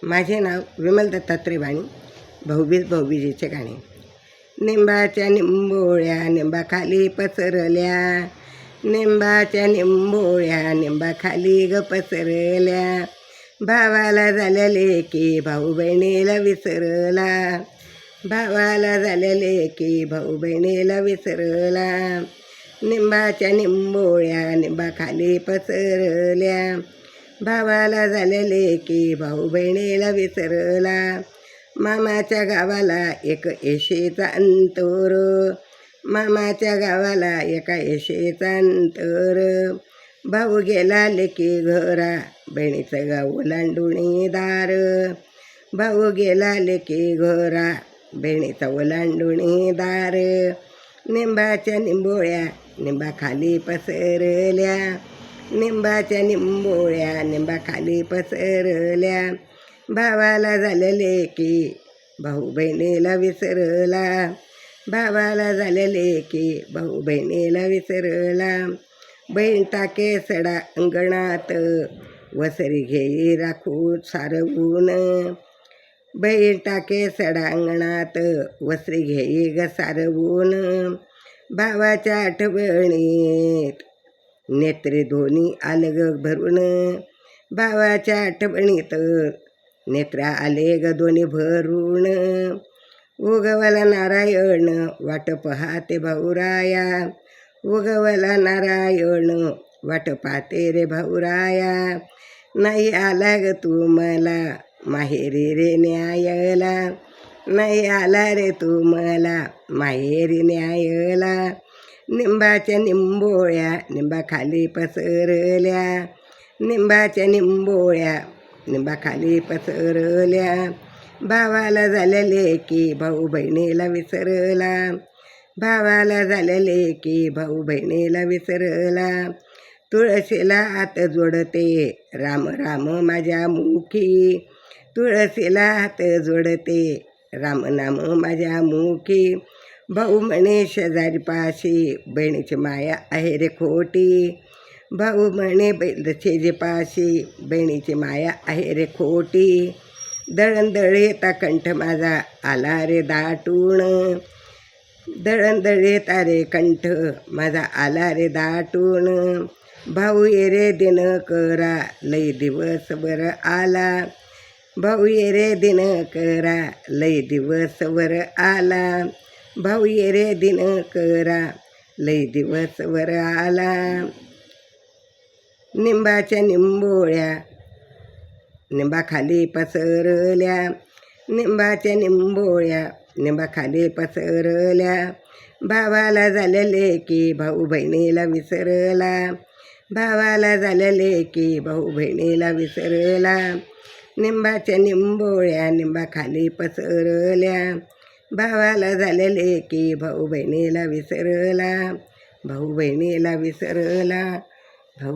माझे नाव विमल दत्तात्रय वाणी. भाऊबीजेचे गाणे. निंबाच्या निंबोळ्या निंबाखाली पसरल्या, निंबाच्या निंबोळ्या निंबाखाली ग पसरल्या. भावाला झाल्या लेकी भाऊ बहिणीला विसरला, भावाला झाल्या लेकी भाऊ बहिणीला विसरला. निंबाच्या निंबोळ्या निंबाखाली पसरल्या, भावाला झाल्या लेकी भाऊ बहिणीला विसरला. मामाच्या गावाला एक येशेचा अंतर, मामाच्या गावाला एका येशेचा अंतर. भाऊ गेला लेकी घरा बहिणीचं गाव ओलांडुणी दार, भाऊ गेला लेकी घरा बहिणीचा ओलांडुणी दार. निंबाच्या निंबोळ्या निंबाखाली पसरल्या, निंबाच्या निंबोळ्या निंबाखाली पसरल्या. भावाला झाल्या लेकी भाऊ बहिणीला विसरला, भावाला झाल्या लेकी भाऊ बहिणीला विसरला. बहीण टाके सडा अंगणात वसरी घेई राखून सारवून, बहीण टाके सडा अंगणात वसरी घेई ग सारवून. भावाच्या आठवणीत नेत्रे दोन्ही आले ग भरून, भावाच्या आठवणीत नेत्र आले ग दोन्ही भरून. उगवला नारायण वाट पाहते भाऊराया, उगवला नारायण वाट पाहते रे भाऊराया. नाही आला ग तू मला माहेरी रे न्यायला, नाही आला रे तू मला माहेरी न्यायला. निंबाच्या निंबोळ्या निंबाखाली पसरल्या, निंबाच्या निंबोळ्या निंबाखाली पसरल्या. भावाला झाल्या लेकी भाऊ बहिणीला विसरला, भावाला झाल्या लेकी भाऊ बहिणीला विसरला. तुळशीला हात जोडते राम राम माझ्या मुखी, तुळशीला हात जोडते राम नाम माझ्या मुखी. भाऊ म्हणे शेजारी पाशी बहिणीची माया आहे रे खोटी, भाऊ म्हणे शेजारी पाशी बहिणीची माया आहे रे खोटी. दळण येता कंठ माझा आला रे दाटून, दळण येता रे कंठ माझा आला रे दाटून. भाऊ ये रे दिन करा लई दिवस वर आला, भाऊ ये रे दिन करा लई दिवस वर आला. भाऊ ये रे दिन करा लई दिवस वर आला. निंबाच्या निंबोळ्या निंबाखाली पसरल्या, निंबाच्या निंबोळ्या निंबाखाली पसरल्या. भावाला झाल्या लेकी भाऊ बहिणीला विसरला, भावाला झाल्या लेकी भाऊ बहिणीला विसरला. निंबाच्या निंबोळ्या निंबाखाली पसरल्या, भावाला झाल्या लेकी भाऊ बहिणीला विसरला, भाऊ बहिणीला विसरला.